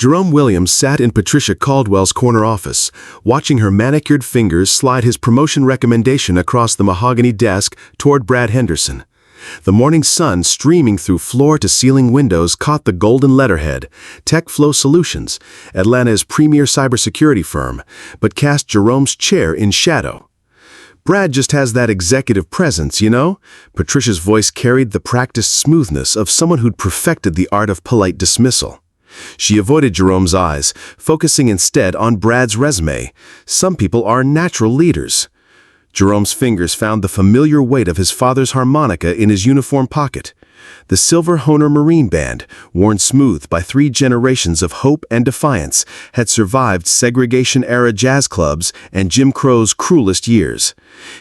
Jerome Williams sat in Patricia Caldwell's corner office, watching her manicured fingers slide his promotion recommendation across the mahogany desk toward Brad Henderson. The morning sun streaming through floor-to-ceiling windows caught the golden letterhead, TechFlow Solutions, Atlanta's premier cybersecurity firm, but cast Jerome's chair in shadow. "Brad just has that executive presence, you know?" Patricia's voice carried the practiced smoothness of someone who'd perfected the art of polite dismissal. She avoided Jerome's eyes, focusing instead on Brad's resume. Some people are natural leaders. Jerome's fingers found the familiar weight of his father's harmonica in his uniform pocket. The silver Hohner Marine Band, worn smooth by 3 generations of hope and defiance, had survived segregation-era jazz clubs and Jim Crow's cruelest years.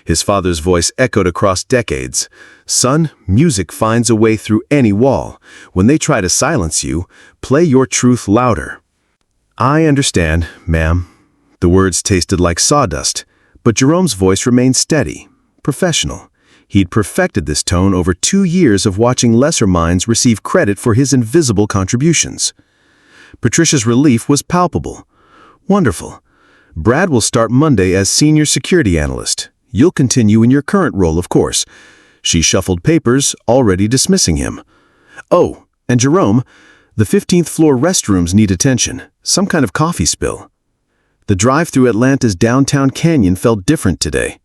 His father's voice echoed across decades. "Son, music finds a way through any wall. When they try to silence you, play your truth louder." "I understand, ma'am." The words tasted like sawdust, but Jerome's voice remained steady, professional. He'd perfected this tone over 2 years of watching lesser minds receive credit for his invisible contributions. Patricia's relief was palpable. "Wonderful. Brad will start Monday as senior security analyst. You'll continue in your current role, of course." She shuffled papers, already dismissing him. "Oh, and Jerome, the 15th floor restrooms need attention. Some kind of coffee spill." The drive through Atlanta's downtown canyon felt different today.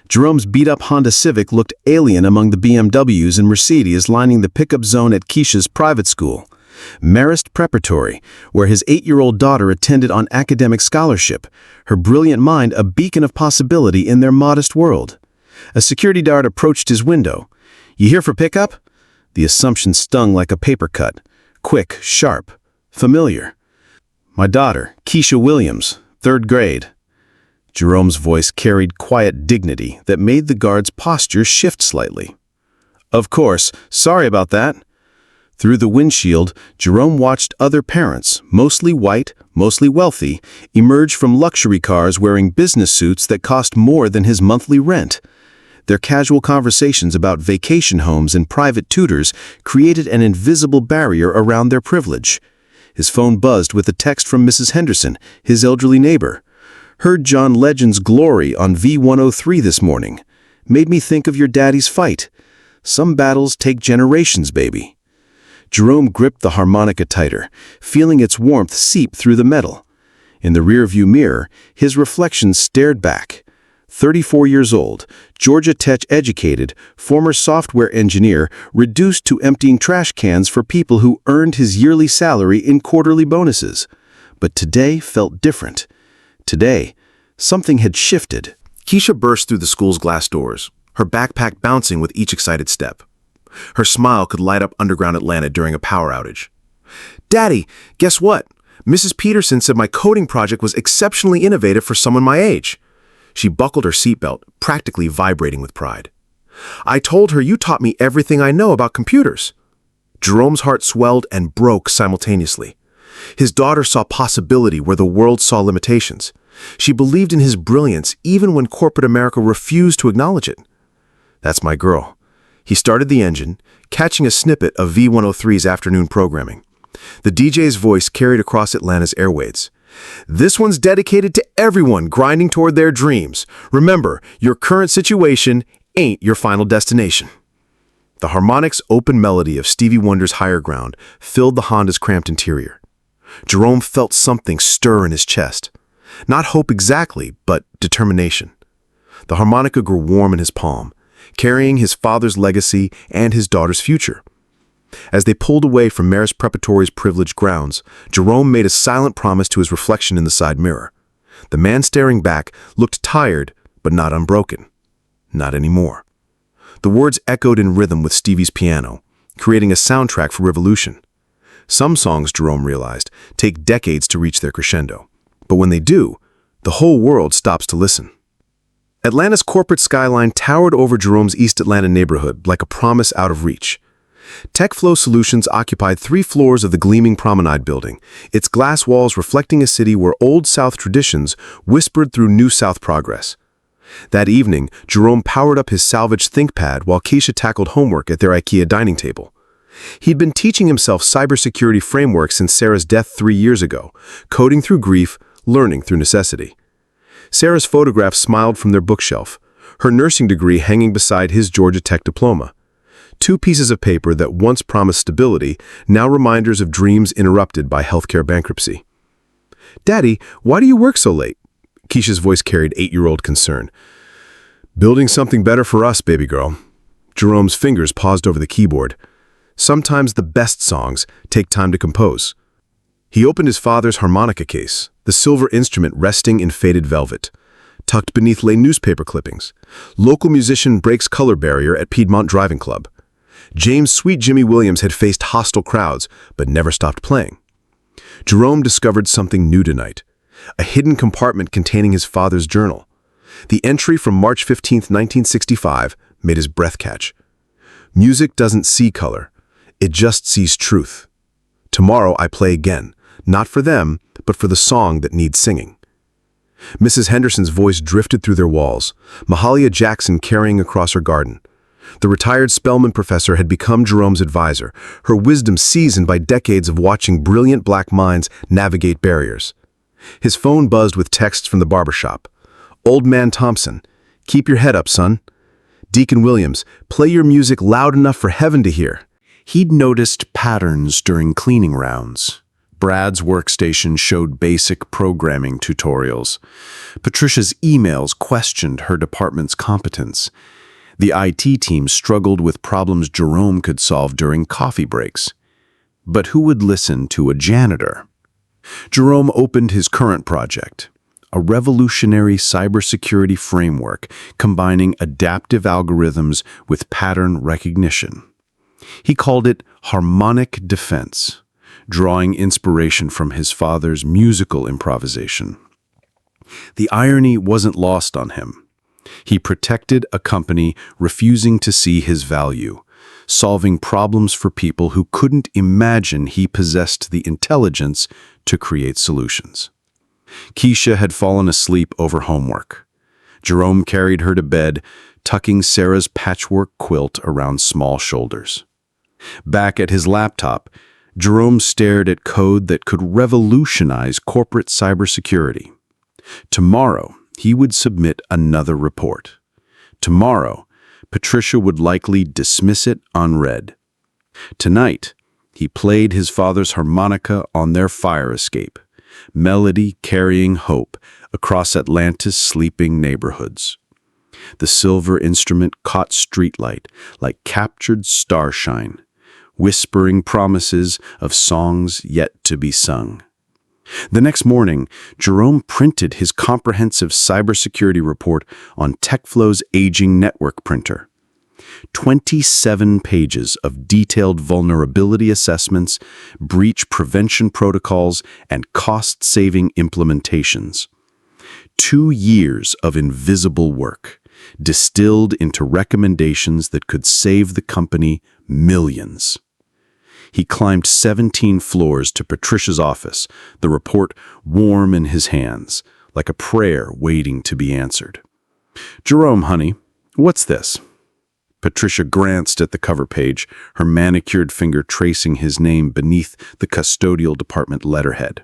Jerome's beat-up Honda Civic looked alien among the BMWs and Mercedes lining the pickup zone at Keisha's private school, Marist Preparatory, where his 8-year-old daughter attended on academic scholarship, her brilliant mind a beacon of possibility in their modest world. A security guard approached his window. "You here for pickup?" The assumption stung like a paper cut. Quick, sharp, familiar. "My daughter, Keisha Williams, 3rd grade." Jerome's voice carried quiet dignity that made the guard's posture shift slightly. "Of course, sorry about that." Through the windshield, Jerome watched other parents, mostly white, mostly wealthy, emerge from luxury cars wearing business suits that cost more than his monthly rent. Their casual conversations about vacation homes and private tutors created an invisible barrier around their privilege. His phone buzzed with a text from Mrs. Henderson, his elderly neighbor. "Heard John Legend's Glory on V103 this morning. Made me think of your daddy's fight. Some battles take generations, baby." Jerome gripped the harmonica tighter, feeling its warmth seep through the metal. In the rearview mirror, his reflection stared back. 34 years old, Georgia Tech educated, former software engineer, reduced to emptying trash cans for people who earned his yearly salary in quarterly bonuses. But today felt different. Today, something had shifted. Keisha burst through the school's glass doors, her backpack bouncing with each excited step. Her smile could light up underground Atlanta during a power outage. "Daddy, guess what? Mrs. Peterson said my coding project was exceptionally innovative for someone my age." She buckled her seatbelt, practically vibrating with pride. "I told her you taught me everything I know about computers." Jerome's heart swelled and broke simultaneously. His daughter saw possibility where the world saw limitations. She believed in his brilliance even when corporate America refused to acknowledge it. "That's my girl." He started the engine, catching a snippet of V103's afternoon programming. The DJ's voice carried across Atlanta's airwaves. "This one's dedicated to everyone grinding toward their dreams. Remember, your current situation ain't your final destination." The harmonic's open melody of Stevie Wonder's Higher Ground filled the Honda's cramped interior. Jerome felt something stir in his chest. Not hope exactly, but determination. The harmonica grew warm in his palm, carrying his father's legacy and his daughter's future. As they pulled away from Marist Preparatory's privileged grounds, Jerome made a silent promise to his reflection in the side mirror. The man staring back looked tired, but not unbroken. Not anymore. The words echoed in rhythm with Stevie's piano, creating a soundtrack for revolution. Some songs, Jerome realized, take decades to reach their crescendo. But when they do, the whole world stops to listen. Atlanta's corporate skyline towered over Jerome's East Atlanta neighborhood like a promise out of reach. TechFlow Solutions occupied 3 floors of the gleaming Promenade building, its glass walls reflecting a city where Old South traditions whispered through New South progress. That evening, Jerome powered up his salvaged ThinkPad while Keisha tackled homework at their IKEA dining table. He'd been teaching himself cybersecurity frameworks since Sarah's death 3 years ago, coding through grief, learning through necessity. Sarah's photographs smiled from their bookshelf, her nursing degree hanging beside his Georgia Tech diploma. 2 pieces of paper that once promised stability, now reminders of dreams interrupted by healthcare bankruptcy. "Daddy, why do you work so late?" Keisha's voice carried 8-year-old concern. "Building something better for us, baby girl." Jerome's fingers paused over the keyboard. Sometimes the best songs take time to compose. He opened his father's harmonica case, the silver instrument resting in faded velvet. Tucked beneath lay newspaper clippings. Local musician breaks color barrier at Piedmont Driving Club. James' Sweet Jimmy Williams had faced hostile crowds, but never stopped playing. Jerome discovered something new tonight, a hidden compartment containing his father's journal. The entry from March 15, 1965, made his breath catch. Music doesn't see color. It just sees truth. Tomorrow I play again, not for them, but for the song that needs singing. Mrs. Henderson's voice drifted through their walls, Mahalia Jackson carrying across her garden. The retired Spelman professor had become Jerome's advisor, her wisdom seasoned by decades of watching brilliant black minds navigate barriers. His phone buzzed with texts from the barbershop. "Old Man Thompson, keep your head up, son." Deacon Williams, "Play your music loud enough for heaven to hear." He'd noticed patterns during cleaning rounds. Brad's workstation showed basic programming tutorials. Patricia's emails questioned her department's competence. The IT team struggled with problems Jerome could solve during coffee breaks. But who would listen to a janitor? Jerome opened his current project, a revolutionary cybersecurity framework combining adaptive algorithms with pattern recognition. He called it Harmonic Defense, drawing inspiration from his father's musical improvisation. The irony wasn't lost on him. He protected a company refusing to see his value, solving problems for people who couldn't imagine he possessed the intelligence to create solutions. Keisha had fallen asleep over homework. Jerome carried her to bed, tucking Sarah's patchwork quilt around small shoulders. Back at his laptop, Jerome stared at code that could revolutionize corporate cybersecurity. Tomorrow, he would submit another report. Tomorrow, Patricia would likely dismiss it unread. Tonight, he played his father's harmonica on their fire escape, melody carrying hope across Atlanta's sleeping neighborhoods. The silver instrument caught streetlight like captured starshine, whispering promises of songs yet to be sung. The next morning, Jerome printed his comprehensive cybersecurity report on TechFlow's aging network printer. 27 pages of detailed vulnerability assessments, breach prevention protocols, and cost-saving implementations. 2 years of invisible work, distilled into recommendations that could save the company millions. He climbed 17 floors to Patricia's office, the report warm in his hands, like a prayer waiting to be answered. "Jerome, honey, what's this?" Patricia glanced at the cover page, her manicured finger tracing his name beneath the custodial department letterhead.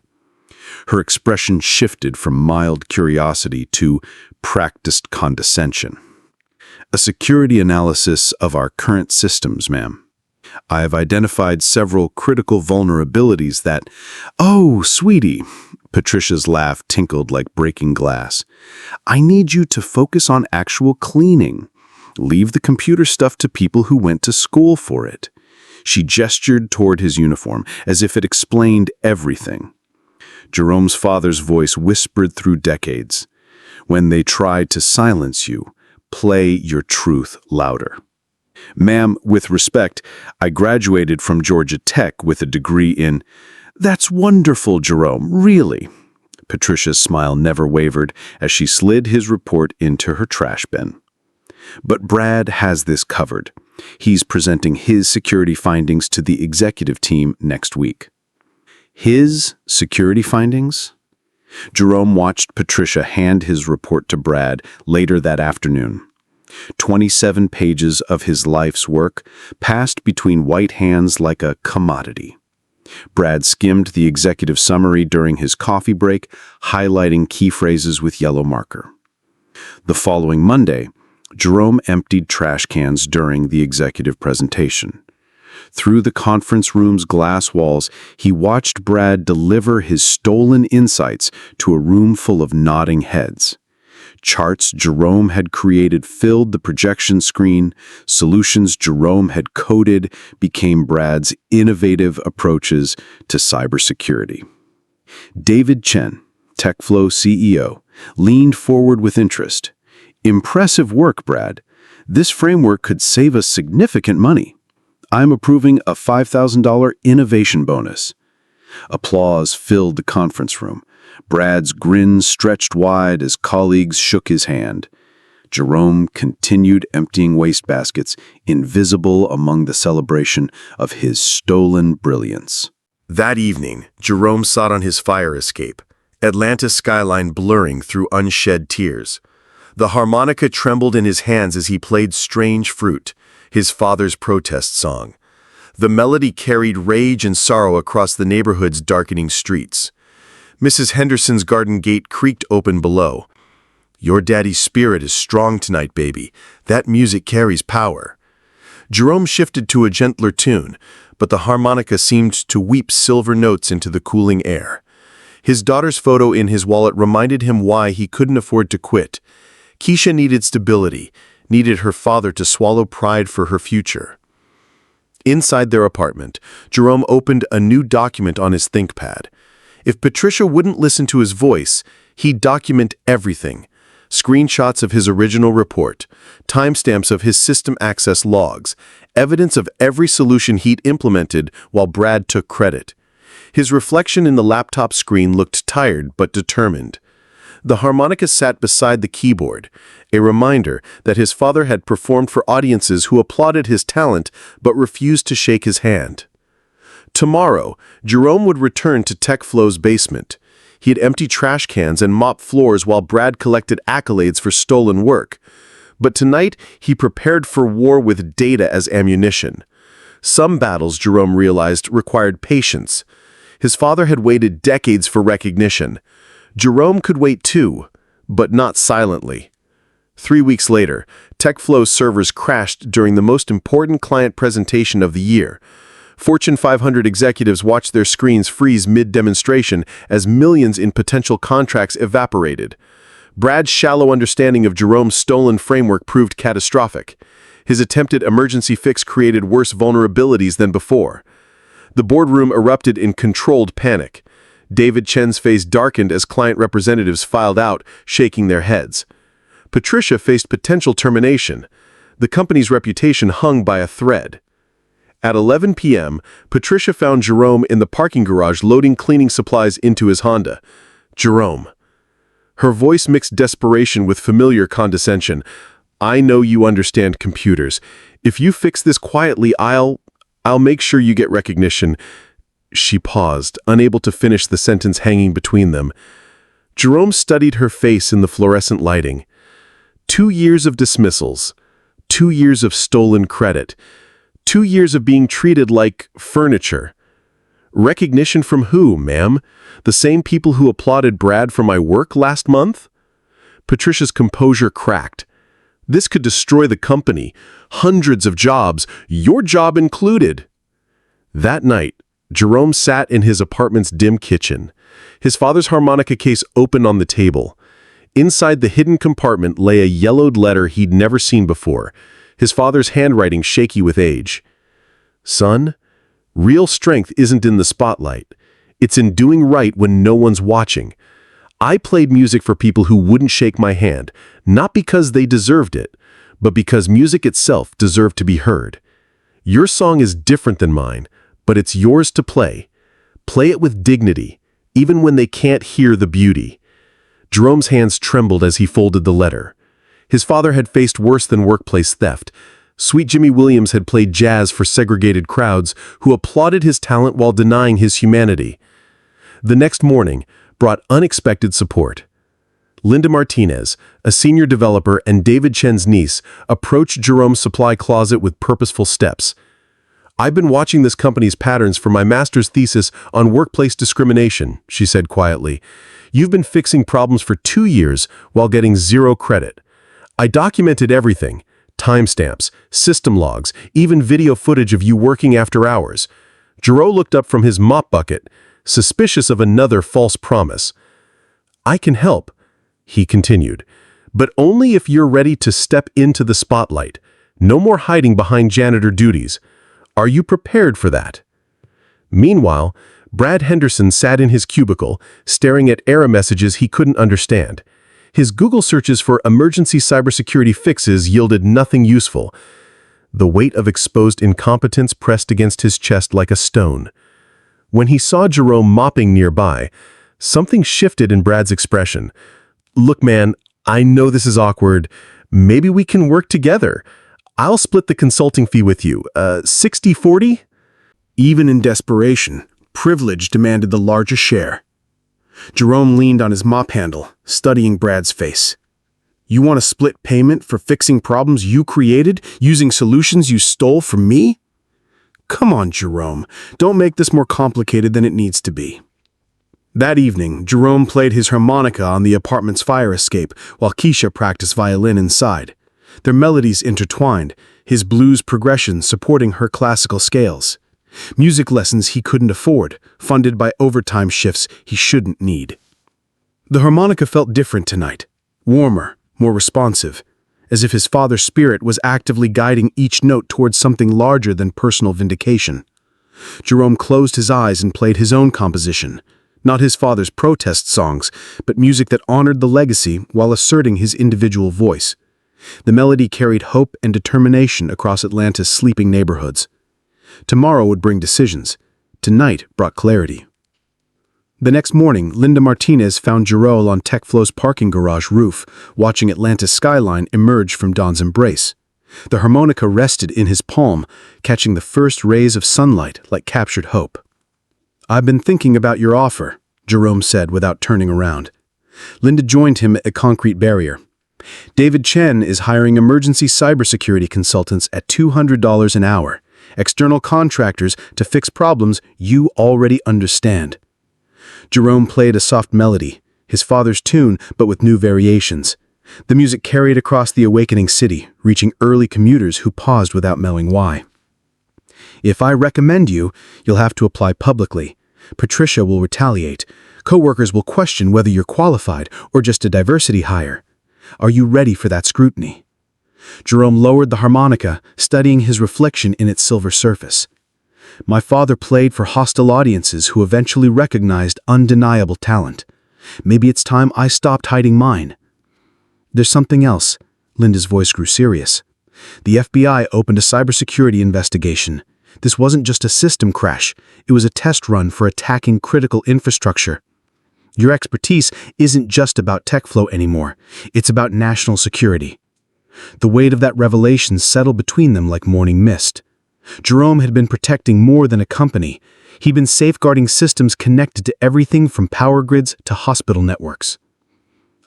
Her expression shifted from mild curiosity to practiced condescension. "A security analysis of our current systems, ma'am. I have identified several critical vulnerabilities that—" "Oh, sweetie," Patricia's laugh tinkled like breaking glass. "I need you to focus on actual cleaning. Leave the computer stuff to people who went to school for it." She gestured toward his uniform, as if it explained everything. Jerome's father's voice whispered through decades. "When they tried to silence you, play your truth louder." "Ma'am, with respect, I graduated from Georgia Tech with a degree in—" "That's wonderful, Jerome, really." Patricia's smile never wavered as she slid his report into her trash bin. "But Brad has this covered. He's presenting his security findings to the executive team next week." His security findings? Jerome watched Patricia hand his report to Brad later that afternoon. 27 pages of his life's work passed between white hands like a commodity. Brad skimmed the executive summary during his coffee break, highlighting key phrases with yellow marker. The following Monday, Jerome emptied trash cans during the executive presentation. Through the conference room's glass walls, he watched Brad deliver his stolen insights to a room full of nodding heads. Charts Jerome had created filled the projection screen. Solutions Jerome had coded became Brad's innovative approaches to cybersecurity. David Chen, TechFlow CEO, leaned forward with interest. "Impressive work, Brad. This framework could save us significant money. I'm approving a $5,000 innovation bonus." Applause filled the conference room. Brad's grin stretched wide as colleagues shook his hand. Jerome continued emptying wastebaskets, invisible among the celebration of his stolen brilliance. That evening, Jerome sat on his fire escape, Atlanta's skyline blurring through unshed tears. The harmonica trembled in his hands as he played Strange Fruit, his father's protest song. The melody carried rage and sorrow across the neighborhood's darkening streets. Mrs. Henderson's garden gate creaked open below. "Your daddy's spirit is strong tonight, baby. That music carries power." Jerome shifted to a gentler tune, but the harmonica seemed to weep silver notes into the cooling air. His daughter's photo in his wallet reminded him why he couldn't afford to quit. Keisha needed stability, needed her father to swallow pride for her future. Inside their apartment, Jerome opened a new document on his ThinkPad. If Patricia wouldn't listen to his voice, he'd document everything. Screenshots of his original report, timestamps of his system access logs, evidence of every solution he'd implemented while Brad took credit. His reflection in the laptop screen looked tired but determined. The harmonica sat beside the keyboard, a reminder that his father had performed for audiences who applauded his talent but refused to shake his hand. Tomorrow, Jerome would return to TechFlow's basement. He'd empty trash cans and mop floors while Brad collected accolades for stolen work. But tonight, he prepared for war with data as ammunition. Some battles, Jerome realized, required patience. His father had waited decades for recognition. Jerome could wait too, but not silently. 3 weeks later, TechFlow's servers crashed during the most important client presentation of the year. Fortune 500 executives watched their screens freeze mid-demonstration as millions in potential contracts evaporated. Brad's shallow understanding of Jerome's stolen framework proved catastrophic. His attempted emergency fix created worse vulnerabilities than before. The boardroom erupted in controlled panic. David Chen's face darkened as client representatives filed out, shaking their heads. Patricia faced potential termination. The company's reputation hung by a thread. At 11 p.m., Patricia found Jerome in the parking garage loading cleaning supplies into his Honda. "Jerome." Her voice mixed desperation with familiar condescension. "I know you understand computers. If you fix this quietly, I'll make sure you get recognition." She paused, unable to finish the sentence hanging between them. Jerome studied her face in the fluorescent lighting. 2 years of dismissals. 2 years of stolen credit. 2 years of being treated like furniture. Recognition from who, ma'am? The same people who applauded Brad for my work last month? Patricia's composure cracked. This could destroy the company. Hundreds of jobs, your job included. That night, Jerome sat in his apartment's dim kitchen. His father's harmonica case open on the table. Inside the hidden compartment lay a yellowed letter he'd never seen before, his father's handwriting shaky with age. "Son, real strength isn't in the spotlight. It's in doing right when no one's watching. I played music for people who wouldn't shake my hand, not because they deserved it, but because music itself deserved to be heard. Your song is different than mine, but it's yours to play. Play it with dignity, even when they can't hear the beauty." Jerome's hands trembled as he folded the letter. His father had faced worse than workplace theft. Sweet Jimmy Williams had played jazz for segregated crowds who applauded his talent while denying his humanity. The next morning brought unexpected support. Linda Martinez, a senior developer and David Chen's niece, approached Jerome's supply closet with purposeful steps. "I've been watching this company's patterns for my master's thesis on workplace discrimination," she said quietly. "You've been fixing problems for 2 years while getting 0 credit. I documented everything, timestamps, system logs, even video footage of you working after hours." Jerome looked up from his mop bucket, suspicious of another false promise. "I can help," he continued, "but only if you're ready to step into the spotlight. No more hiding behind janitor duties. Are you prepared for that?" Meanwhile, Brad Henderson sat in his cubicle, staring at error messages he couldn't understand. His Google searches for emergency cybersecurity fixes yielded nothing useful. The weight of exposed incompetence pressed against his chest like a stone. When he saw Jerome mopping nearby, something shifted in Brad's expression. "Look, man, I know this is awkward. Maybe we can work together. I'll split the consulting fee with you, 60-40? Even in desperation, privilege demanded the larger share. Jerome leaned on his mop handle, studying Brad's face. "You want a split payment for fixing problems you created, using solutions you stole from me? Come on, Jerome. Don't make this more complicated than it needs to be." That evening, Jerome played his harmonica on the apartment's fire escape while Keisha practiced violin inside. Their melodies intertwined, his blues progression supporting her classical scales. Music lessons he couldn't afford, funded by overtime shifts he shouldn't need. The harmonica felt different tonight, warmer, more responsive, as if his father's spirit was actively guiding each note towards something larger than personal vindication. Jerome closed his eyes and played his own composition, not his father's protest songs, but music that honored the legacy while asserting his individual voice. The melody carried hope and determination across Atlanta's sleeping neighborhoods. Tomorrow would bring decisions. Tonight brought clarity. The next morning, Linda Martinez found Jerome on TechFlow's parking garage roof, watching Atlanta's skyline emerge from dawn's embrace. The harmonica rested in his palm, catching the first rays of sunlight like captured hope. "I've been thinking about your offer," Jerome said without turning around. Linda joined him at a concrete barrier. "David Chen is hiring emergency cybersecurity consultants at $200 an hour, external contractors to fix problems you already understand." Jerome played a soft melody, his father's tune but with new variations. The music carried across the awakening city, reaching early commuters who paused without knowing why. "If I recommend you, you'll have to apply publicly. Patricia will retaliate. Coworkers will question whether you're qualified or just a diversity hire. Are you ready for that scrutiny?" Jerome lowered the harmonica, studying his reflection in its silver surface. "My father played for hostile audiences who eventually recognized undeniable talent. Maybe it's time I stopped hiding mine." "There's something else." Linda's voice grew serious. "The FBI opened a cybersecurity investigation. This wasn't just a system crash. It was a test run for attacking critical infrastructure. Your expertise isn't just about TechFlow anymore. It's about national security." The weight of that revelation settled between them like morning mist. Jerome had been protecting more than a company. He'd been safeguarding systems connected to everything from power grids to hospital networks.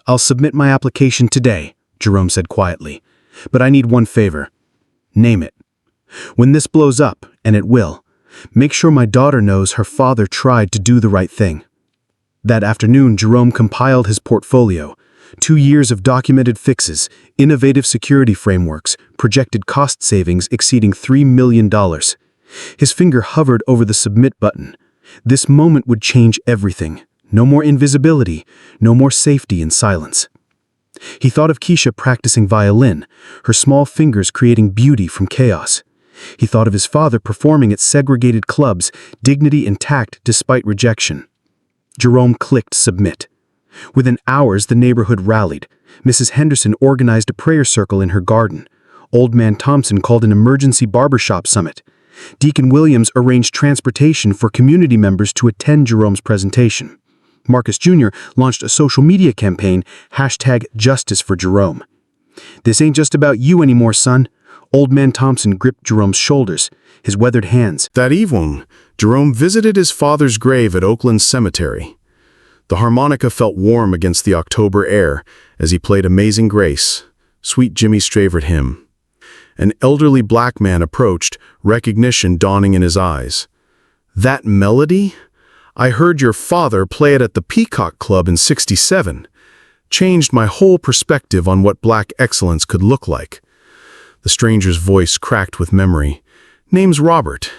"I'll submit my application today," Jerome said quietly. "But I need one favor. Name it. When this blows up, and it will, make sure my daughter knows her father tried to do the right thing." That afternoon, Jerome compiled his portfolio. 2 years of documented fixes, innovative security frameworks, projected cost savings exceeding $3 million. His finger hovered over the submit button. This moment would change everything. No more invisibility, no more safety in silence. He thought of Keisha practicing violin, her small fingers creating beauty from chaos. He thought of his father performing at segregated clubs, dignity intact despite rejection. Jerome clicked submit. Within hours, the neighborhood rallied. Mrs. Henderson organized a prayer circle in her garden. Old Man Thompson called an emergency barbershop summit. Deacon Williams arranged transportation for community members to attend Jerome's presentation. Marcus Jr. launched a social media campaign, #JusticeForJerome. "This ain't just about you anymore, son." Old Man Thompson gripped Jerome's shoulders, his weathered hands. That evening, Jerome visited his father's grave at Oakland Cemetery. The harmonica felt warm against the October air as he played Amazing Grace, Sweet Jimmy's favorite hymn. An elderly black man approached, recognition dawning in his eyes. "That melody? I heard your father play it at the Peacock Club in '67. Changed my whole perspective on what black excellence could look like." The stranger's voice cracked with memory. "Name's Robert.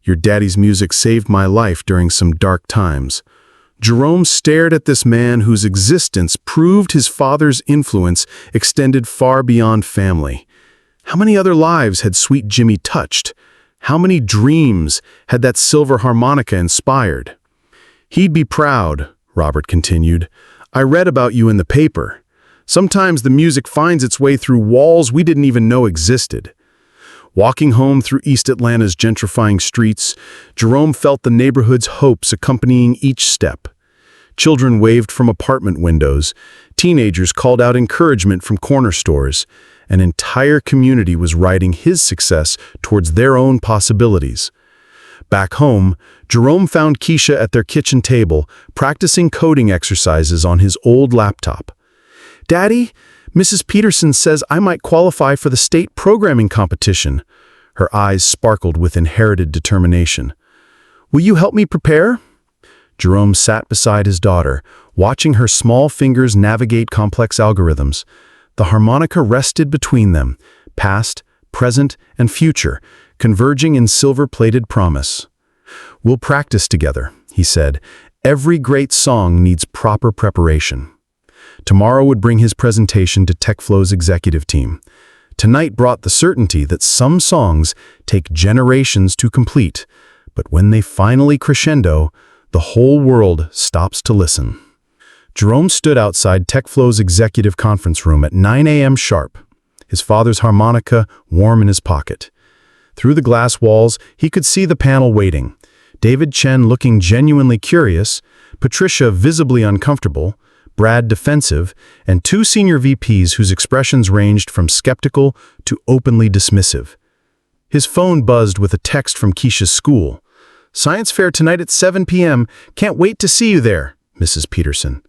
Your daddy's music saved my life during some dark times." Jerome stared at this man whose existence proved his father's influence extended far beyond family. How many other lives had Sweet Jimmy touched? How many dreams had that silver harmonica inspired? "He'd be proud," Robert continued. "I read about you in the paper. Sometimes the music finds its way through walls we didn't even know existed." Walking home through East Atlanta's gentrifying streets, Jerome felt the neighborhood's hopes accompanying each step. Children waved from apartment windows, teenagers called out encouragement from corner stores. An entire community was riding his success towards their own possibilities. Back home, Jerome found Keisha at their kitchen table, practicing coding exercises on his old laptop. "Daddy, Mrs. Peterson says I might qualify for the state programming competition." Her eyes sparkled with inherited determination. "Will you help me prepare?" Jerome sat beside his daughter, watching her small fingers navigate complex algorithms. The harmonica rested between them, past, present, and future, converging in silver-plated promise. "We'll practice together," he said. "Every great song needs proper preparation." Tomorrow would bring his presentation to TechFlow's executive team. Tonight brought the certainty that some songs take generations to complete, but when they finally crescendo, the whole world stops to listen. Jerome stood outside TechFlow's executive conference room at 9 a.m. sharp, his father's harmonica warm in his pocket. Through the glass walls, he could see the panel waiting. David Chen looking genuinely curious, Patricia visibly uncomfortable, Brad defensive, and two senior VPs whose expressions ranged from skeptical to openly dismissive. His phone buzzed with a text from Keisha's school. "Science fair tonight at 7 p.m. Can't wait to see you there, Mrs. Peterson."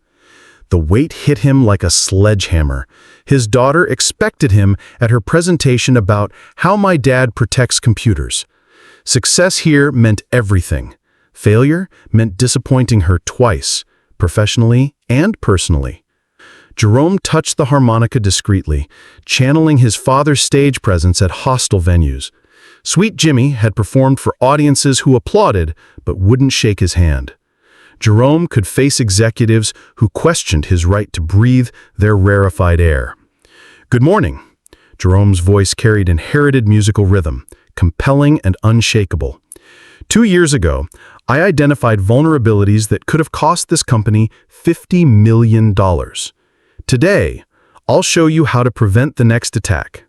The weight hit him like a sledgehammer. His daughter expected him at her presentation about how my dad protects computers. Success here meant everything. Failure meant disappointing her twice, professionally and personally. Jerome touched the harmonica discreetly, channeling his father's stage presence at hostile venues. Sweet Jimmy had performed for audiences who applauded but wouldn't shake his hand. Jerome could face executives who questioned his right to breathe their rarefied air. "Good morning." Jerome's voice carried inherited musical rhythm, compelling and unshakable. 2 years ago, I identified vulnerabilities that could have cost this company $50 million. Today, I'll show you how to prevent the next attack.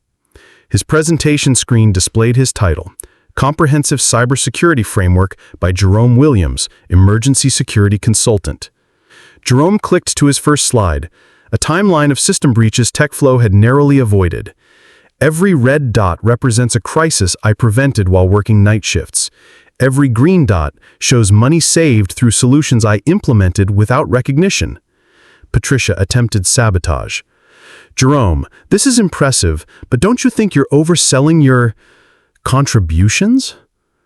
His presentation screen displayed his title, Comprehensive Cybersecurity Framework by Jerome Williams, Emergency Security Consultant. Jerome clicked to his first slide, a timeline of system breaches TechFlow had narrowly avoided. Every red dot represents a crisis I prevented while working night shifts. Every green dot shows money saved through solutions I implemented without recognition. Patricia attempted sabotage. "Jerome, this is impressive, but don't you think you're overselling your contributions?"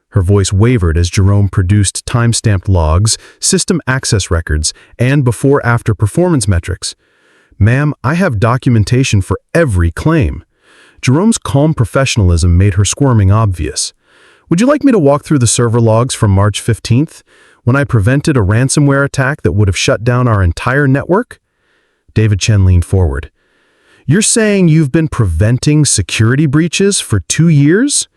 Her voice wavered as Jerome produced time-stamped logs, system access records, and before-after performance metrics. "Ma'am, I have documentation for every claim." Jerome's calm professionalism made her squirming obvious. "Would you like me to walk through the server logs from March 15th, when I prevented a ransomware attack that would have shut down our entire network?" David Chen leaned forward. "You're saying you've been preventing security breaches for 2 years?"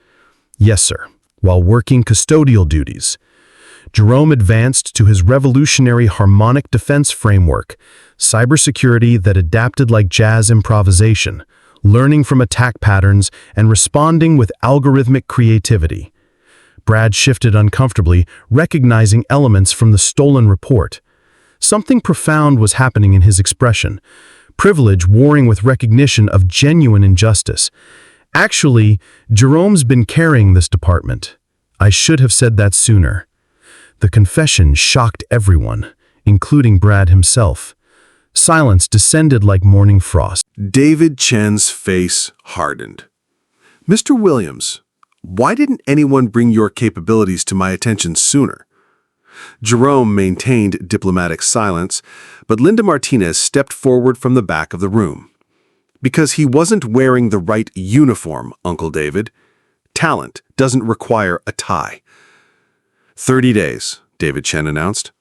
"Yes, sir, while working custodial duties." Jerome advanced to his revolutionary Harmonic Defense framework, cybersecurity that adapted like jazz improvisation, learning from attack patterns and responding with algorithmic creativity. Brad shifted uncomfortably, recognizing elements from the stolen report. Something profound was happening in his expression, privilege warring with recognition of genuine injustice. "Actually, Jerome's been carrying this department. I should have said that sooner." The confession shocked everyone, including Brad himself. Silence descended like morning frost. David Chen's face hardened. Mr. Williams, why didn't anyone bring your capabilities to my attention sooner? Jerome maintained diplomatic silence, but Linda Martinez stepped forward from the back of the room. Because he wasn't wearing the right uniform, Uncle David. Talent doesn't require a tie. 30 days, David Chen announced.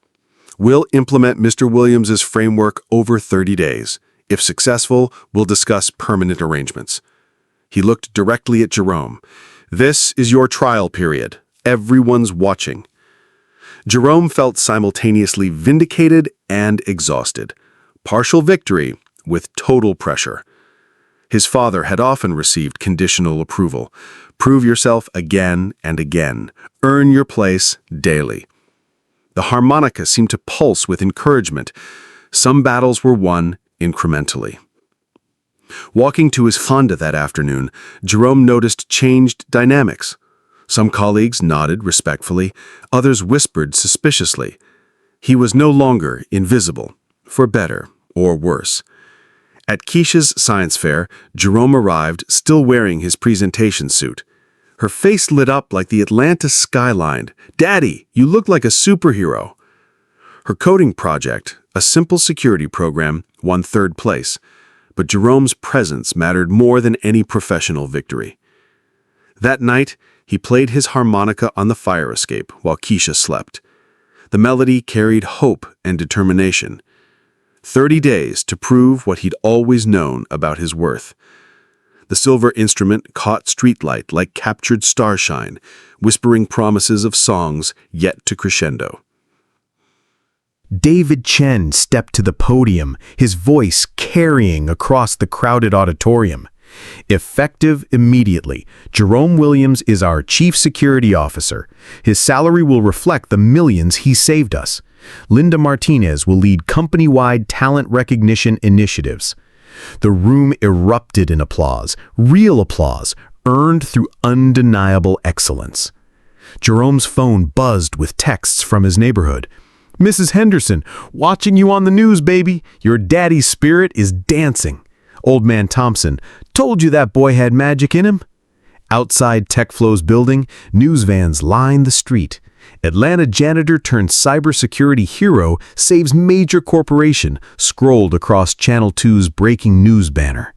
We'll implement Mr. Williams's framework over 30 days. If successful, we'll discuss permanent arrangements. He looked directly at Jerome. This is your trial period. Everyone's watching. Jerome felt simultaneously vindicated and exhausted. Partial victory with total pressure. His father had often received conditional approval. Prove yourself again and again. Earn your place daily. The harmonica seemed to pulse with encouragement. Some battles were won incrementally. Walking to his Honda that afternoon, Jerome noticed changed dynamics. Some colleagues nodded respectfully, others whispered suspiciously. He was no longer invisible, for better or worse. At Keisha's science fair, Jerome arrived, still wearing his presentation suit. Her face lit up like the Atlanta skyline. "Daddy, you look like a superhero." Her coding project, a simple security program, won third place, but Jerome's presence mattered more than any professional victory. That night, he played his harmonica on the fire escape while Keisha slept. The melody carried hope and determination. 30 days to prove what he'd always known about his worth. The silver instrument caught streetlight like captured starshine, whispering promises of songs yet to crescendo. David Chen stepped to the podium, his voice carrying across the crowded auditorium. Effective immediately, Jerome Williams is our Chief Security Officer. His salary will reflect the millions he saved us. Linda Martinez will lead company-wide talent recognition initiatives. The room erupted in applause, real applause, earned through undeniable excellence. Jerome's phone buzzed with texts from his neighborhood. "Mrs. Henderson, watching you on the news, baby. Your daddy's spirit is dancing." Old man Thompson, "Told you that boy had magic in him." Outside TechFlow's building, news vans lined the street. "Atlanta janitor turned cybersecurity hero saves major corporation," scrolled across Channel 2's breaking news banner.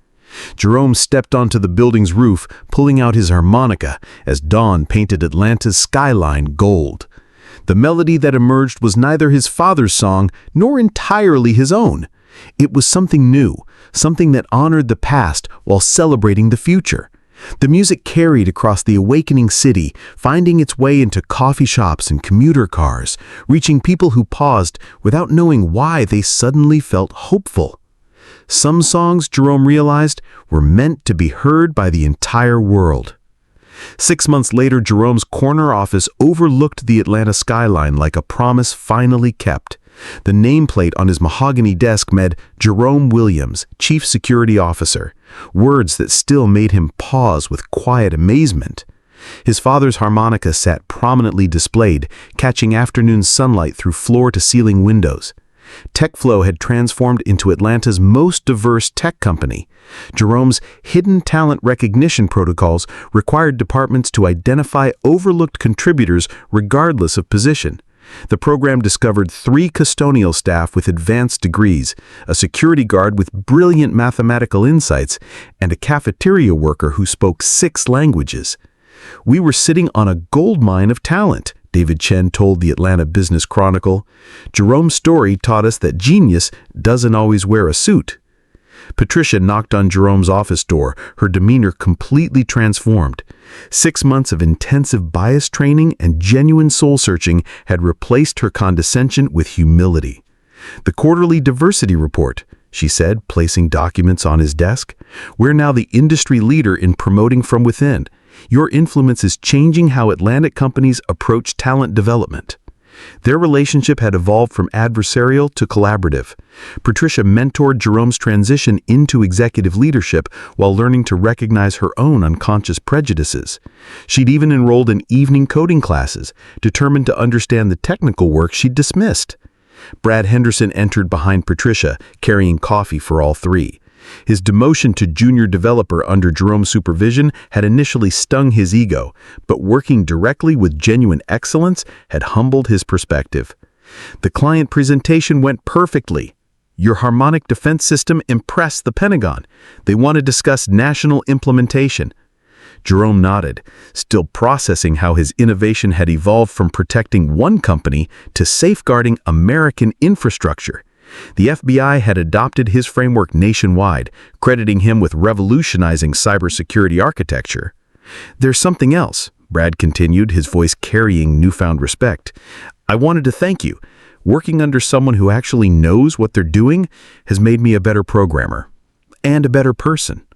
Jerome stepped onto the building's roof, pulling out his harmonica as dawn painted Atlanta's skyline gold. The melody that emerged was neither his father's song nor entirely his own. It was something new, something that honored the past while celebrating the future. The music carried across the awakening city, finding its way into coffee shops and commuter cars, reaching people who paused without knowing why they suddenly felt hopeful. Some songs, Jerome realized, were meant to be heard by the entire world. 6 months later, Jerome's corner office overlooked the Atlanta skyline like a promise finally kept. The nameplate on his mahogany desk read Jerome Williams, Chief Security Officer, words that still made him pause with quiet amazement. His father's harmonica sat prominently displayed, catching afternoon sunlight through floor-to-ceiling windows. TechFlow had transformed into Atlanta's most diverse tech company. Jerome's hidden talent recognition protocols required departments to identify overlooked contributors regardless of position. The program discovered 3 custodial staff with advanced degrees, a security guard with brilliant mathematical insights, and a cafeteria worker who spoke 6 languages. "We were sitting on a goldmine of talent," David Chen told the Atlanta Business Chronicle. "Jerome's story taught us that genius doesn't always wear a suit." Patricia knocked on Jerome's office door, her demeanor completely transformed. 6 months of intensive bias training and genuine soul-searching had replaced her condescension with humility. "The quarterly diversity report," she said, placing documents on his desk. "We're now the industry leader in promoting from within. Your influence is changing how Atlantic companies approach talent development." Their relationship had evolved from adversarial to collaborative. Patricia mentored Jerome's transition into executive leadership while learning to recognize her own unconscious prejudices. She'd even enrolled in evening coding classes, determined to understand the technical work she'd dismissed. Brad Henderson entered behind Patricia, carrying coffee for all three. His demotion to junior developer under Jerome's supervision had initially stung his ego, but working directly with genuine excellence had humbled his perspective. The client presentation went perfectly. Your Harmonic Defense system impressed the Pentagon. They want to discuss national implementation. Jerome nodded, still processing how his innovation had evolved from protecting one company to safeguarding American infrastructure. The FBI had adopted his framework nationwide, crediting him with revolutionizing cybersecurity architecture. There's something else, Brad continued, his voice carrying newfound respect. I wanted to thank you. Working under someone who actually knows what they're doing has made me a better programmer and a better person.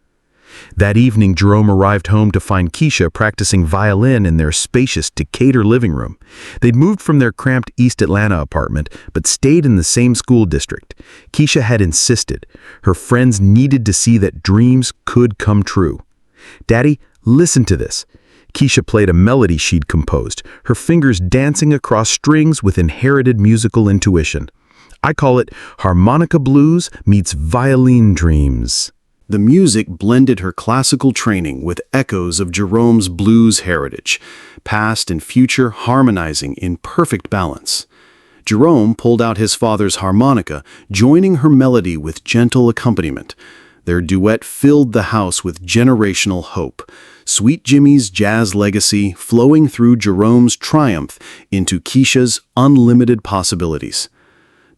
That evening, Jerome arrived home to find Keisha practicing violin in their spacious Decatur living room. They'd moved from their cramped East Atlanta apartment, but stayed in the same school district. Keisha had insisted. Her friends needed to see that dreams could come true. Daddy, listen to this. Keisha played a melody she'd composed, her fingers dancing across strings with inherited musical intuition. I call it harmonica blues meets violin dreams. The music blended her classical training with echoes of Jerome's blues heritage, past and future harmonizing in perfect balance. Jerome pulled out his father's harmonica, joining her melody with gentle accompaniment. Their duet filled the house with generational hope, Sweet Jimmy's jazz legacy flowing through Jerome's triumph into Keisha's unlimited possibilities.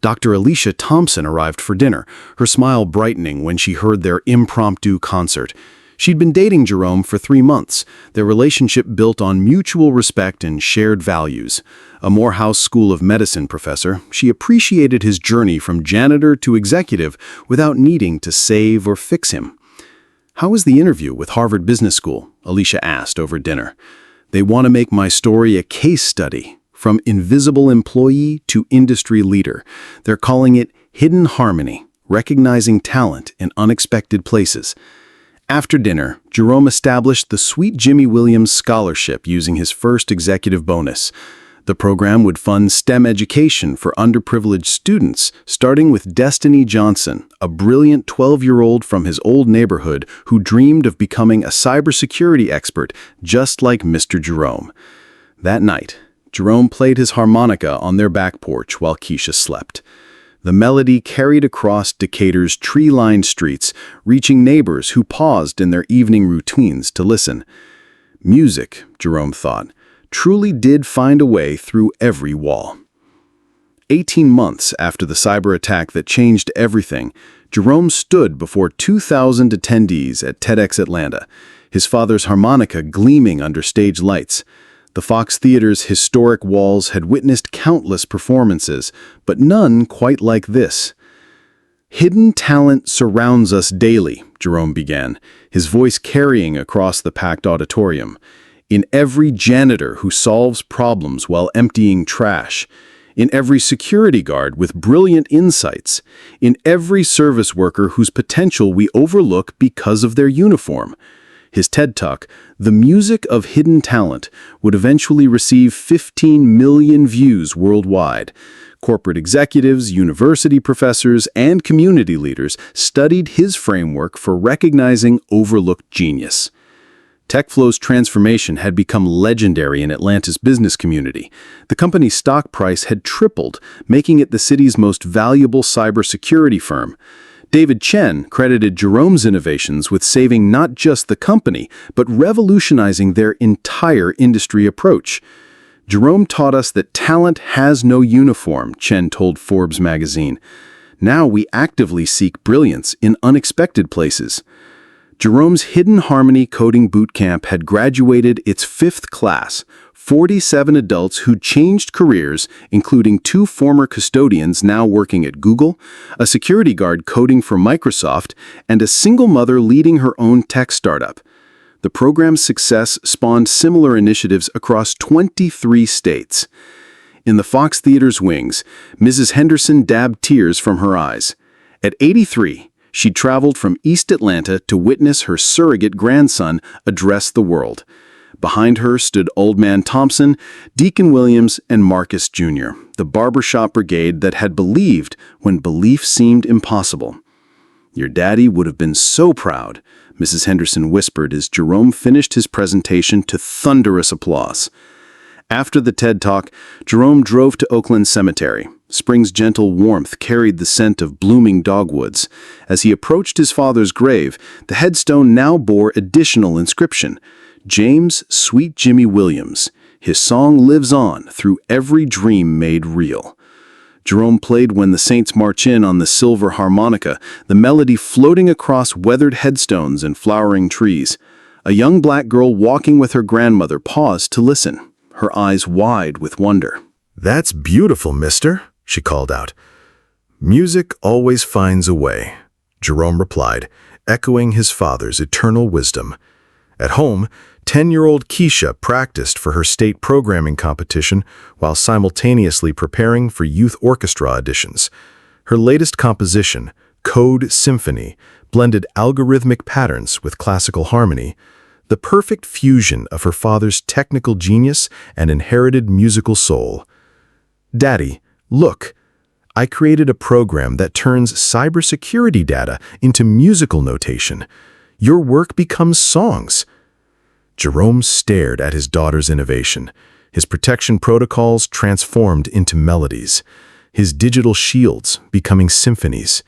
Dr. Alicia Thompson arrived for dinner, her smile brightening when she heard their impromptu concert. She'd been dating Jerome for 3 months, their relationship built on mutual respect and shared values. A Morehouse School of Medicine professor, she appreciated his journey from janitor to executive without needing to save or fix him. "How was the interview with Harvard Business School?" Alicia asked over dinner. "They want to make my story a case study. From invisible employee to industry leader. They're calling it Hidden Harmony, recognizing talent in unexpected places." After dinner, Jerome established the Sweet Jimmy Williams Scholarship using his first executive bonus. The program would fund STEM education for underprivileged students, starting with Destiny Johnson, a brilliant 12-year-old from his old neighborhood who dreamed of becoming a cybersecurity expert just like Mr. Jerome. That night, Jerome played his harmonica on their back porch while Keisha slept. The melody carried across Decatur's tree-lined streets, reaching neighbors who paused in their evening routines to listen. Music, Jerome thought, truly did find a way through every wall. 18 months after the cyber attack that changed everything, Jerome stood before 2,000 attendees at TEDx Atlanta, his father's harmonica gleaming under stage lights. The Fox Theater's historic walls had witnessed countless performances, but none quite like this. "Hidden talent surrounds us daily," Jerome began, his voice carrying across the packed auditorium. "In every janitor who solves problems while emptying trash, in every security guard with brilliant insights, in every service worker whose potential we overlook because of their uniform." His TED Talk, "The Music of Hidden Talent," would eventually receive 15 million views worldwide. Corporate executives, university professors, and community leaders studied his framework for recognizing overlooked genius. TechFlow's transformation had become legendary in Atlanta's business community. The company's stock price had tripled, making it the city's most valuable cybersecurity firm. David Chen credited Jerome's innovations with saving not just the company, but revolutionizing their entire industry approach. "Jerome taught us that talent has no uniform," Chen told Forbes magazine. "Now we actively seek brilliance in unexpected places." Jerome's Hidden Harmony Coding Bootcamp had graduated its 5th class, 47 adults who changed careers, including 2 former custodians now working at Google, a security guard coding for Microsoft, and a single mother leading her own tech startup. The program's success spawned similar initiatives across 23 states. In the Fox Theater's wings, Mrs. Henderson dabbed tears from her eyes. At 83, she traveled from East Atlanta to witness her surrogate grandson address the world. Behind her stood Old Man Thompson, Deacon Williams, and Marcus Jr., the barbershop brigade that had believed when belief seemed impossible. "Your daddy would have been so proud," Mrs. Henderson whispered as Jerome finished his presentation to thunderous applause. After the TED Talk, Jerome drove to Oakland Cemetery. Spring's gentle warmth carried the scent of blooming dogwoods. As he approached his father's grave, the headstone now bore additional inscription: "James Sweet Jimmy Williams. His song lives on through every dream made real." Jerome played "When the Saints March In" on the silver harmonica, the melody floating across weathered headstones and flowering trees. A young black girl walking with her grandmother paused to listen, her eyes wide with wonder. "That's beautiful, mister," she called out. "Music always finds a way," Jerome replied, echoing his father's eternal wisdom. At home, 10-year-old Keisha practiced for her state programming competition while simultaneously preparing for youth orchestra auditions. Her latest composition, Code Symphony, blended algorithmic patterns with classical harmony, the perfect fusion of her father's technical genius and inherited musical soul. "Daddy, look, I created a program that turns cybersecurity data into musical notation. Your work becomes songs." Jerome stared at his daughter's innovation. His protection protocols transformed into melodies, his digital shields becoming symphonies.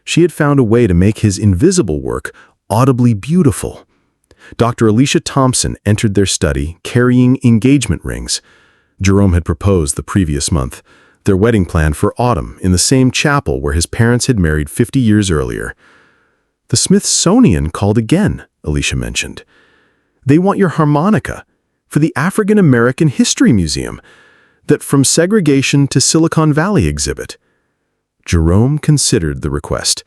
She had found a way to make his invisible work audibly beautiful. Dr. Alicia Thompson entered their study carrying engagement rings. Jerome had proposed the previous month, their wedding planned for autumn in the same chapel where his parents had married 50 years earlier. "The Smithsonian called again," Alicia mentioned. "They want your harmonica for the African American History Museum, that From Segregation to Silicon Valley exhibit." Jerome considered the request.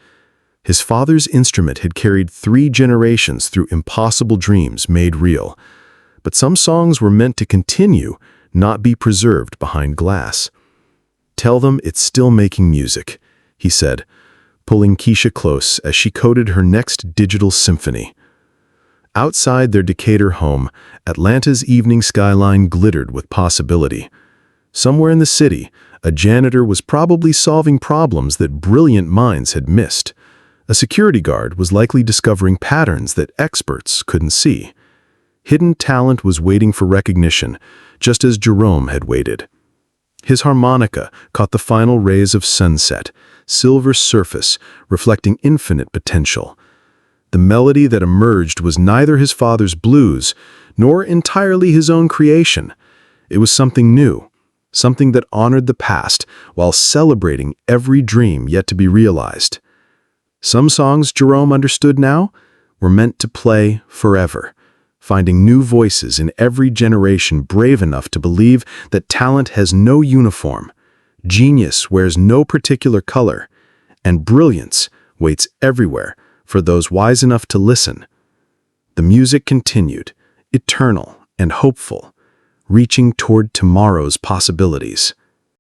His father's instrument had carried 3 generations through impossible dreams made real. But some songs were meant to continue, not be preserved behind glass. "Tell them it's still making music," he said, pulling Keisha close as she coded her next digital symphony. Outside their Decatur home, Atlanta's evening skyline glittered with possibility. Somewhere in the city, a janitor was probably solving problems that brilliant minds had missed. A security guard was likely discovering patterns that experts couldn't see. Hidden talent was waiting for recognition, just as Jerome had waited. His harmonica caught the final rays of sunset, silver surface reflecting infinite potential. The melody that emerged was neither his father's blues nor entirely his own creation. It was something new, something that honored the past while celebrating every dream yet to be realized. Some songs, Jerome understood now, were meant to play forever, finding new voices in every generation brave enough to believe that talent has no uniform, genius wears no particular color, and brilliance waits everywhere for those wise enough to listen. The music continued, eternal and hopeful, reaching toward tomorrow's possibilities.